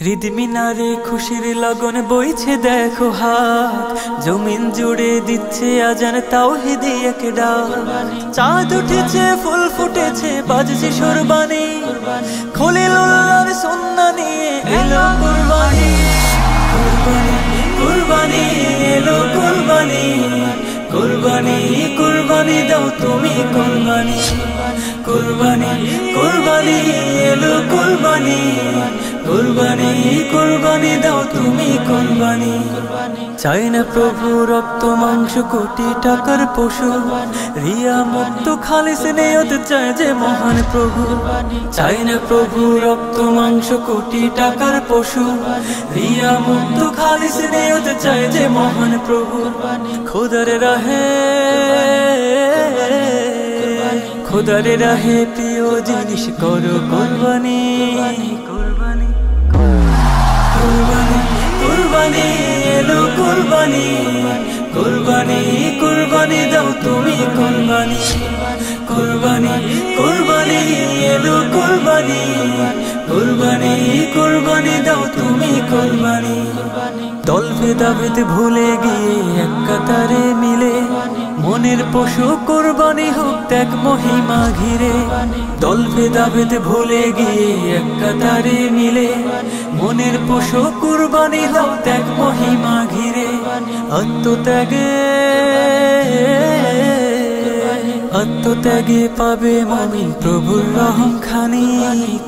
হৃদমিনারে খুশির লগন বইছে দেখো হাত, জমিন জুড়ে দিচ্ছে আজান তাওহীদি এক ডাক। চাঁদ উঠেছে ফুল ফুটেছে বাজছে সুরবানি, খলিলুল্লাহর সুন্নাহ নিয়ে এলো কুরবানি। কুরবানি কুরবানি এলো কুরবানি, কুরবানি কুরবানি দাও তুমি কুরবানি। কুরবানি কুরবানি এলো কুরবানি, কুরবানি কুরবানি দাও তুমি কুরবানি। চাই না প্রভু রক্ত মাংস কোটি টাকার পশু, রিয়া মুক্ত খালিস নিয়ত চায় যে মহান প্রভু। চাই না প্রভু রক্ত মাংস কোটি টাকার পশু, রিয়া মুক্ত খালিস নিয়ত চায় যে মহান প্রভু। খোদার রাহে খোদার রাহে প্রিয় জিনিস করো কুরবানি। কুরবানি কুরবানি কুরবানি এলো কুরবানি, কুরবানি কুরবানি দাও তুমি কুরবানি। কুরবানি কুরবানি এলো কুরবানি, কুরবানি কুরবানি দাও তুমি কুরবানি। দল ভেদাভেদ ভুলে গিয়ে এক কাতারে মিলে, মনের পশু কুরবানি হোক ত্যাগ মহিমা ঘিরে। দল ভেদাভেদ ভুলে গিয়ে এক কাতারে মিলে, মনের পশু কুরবানি হোক ত্যাগ মহিমা ঘিরে। আত্মত্যাগে আত্মত্যাগে পাবে মুমিন প্রভুর রহম খানি।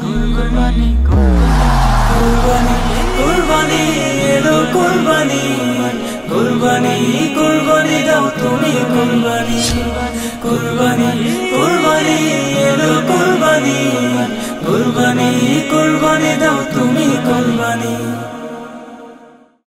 কুরবানি কুরবানি কুরবানি এলো কুরবানি, কুরবানি কুরবানি দাও তুমি কুরবানি। কুরবানি কুরবানি এলো কুরবানি, কুরবানি কুরবানি দাও তুমি কুরবানি।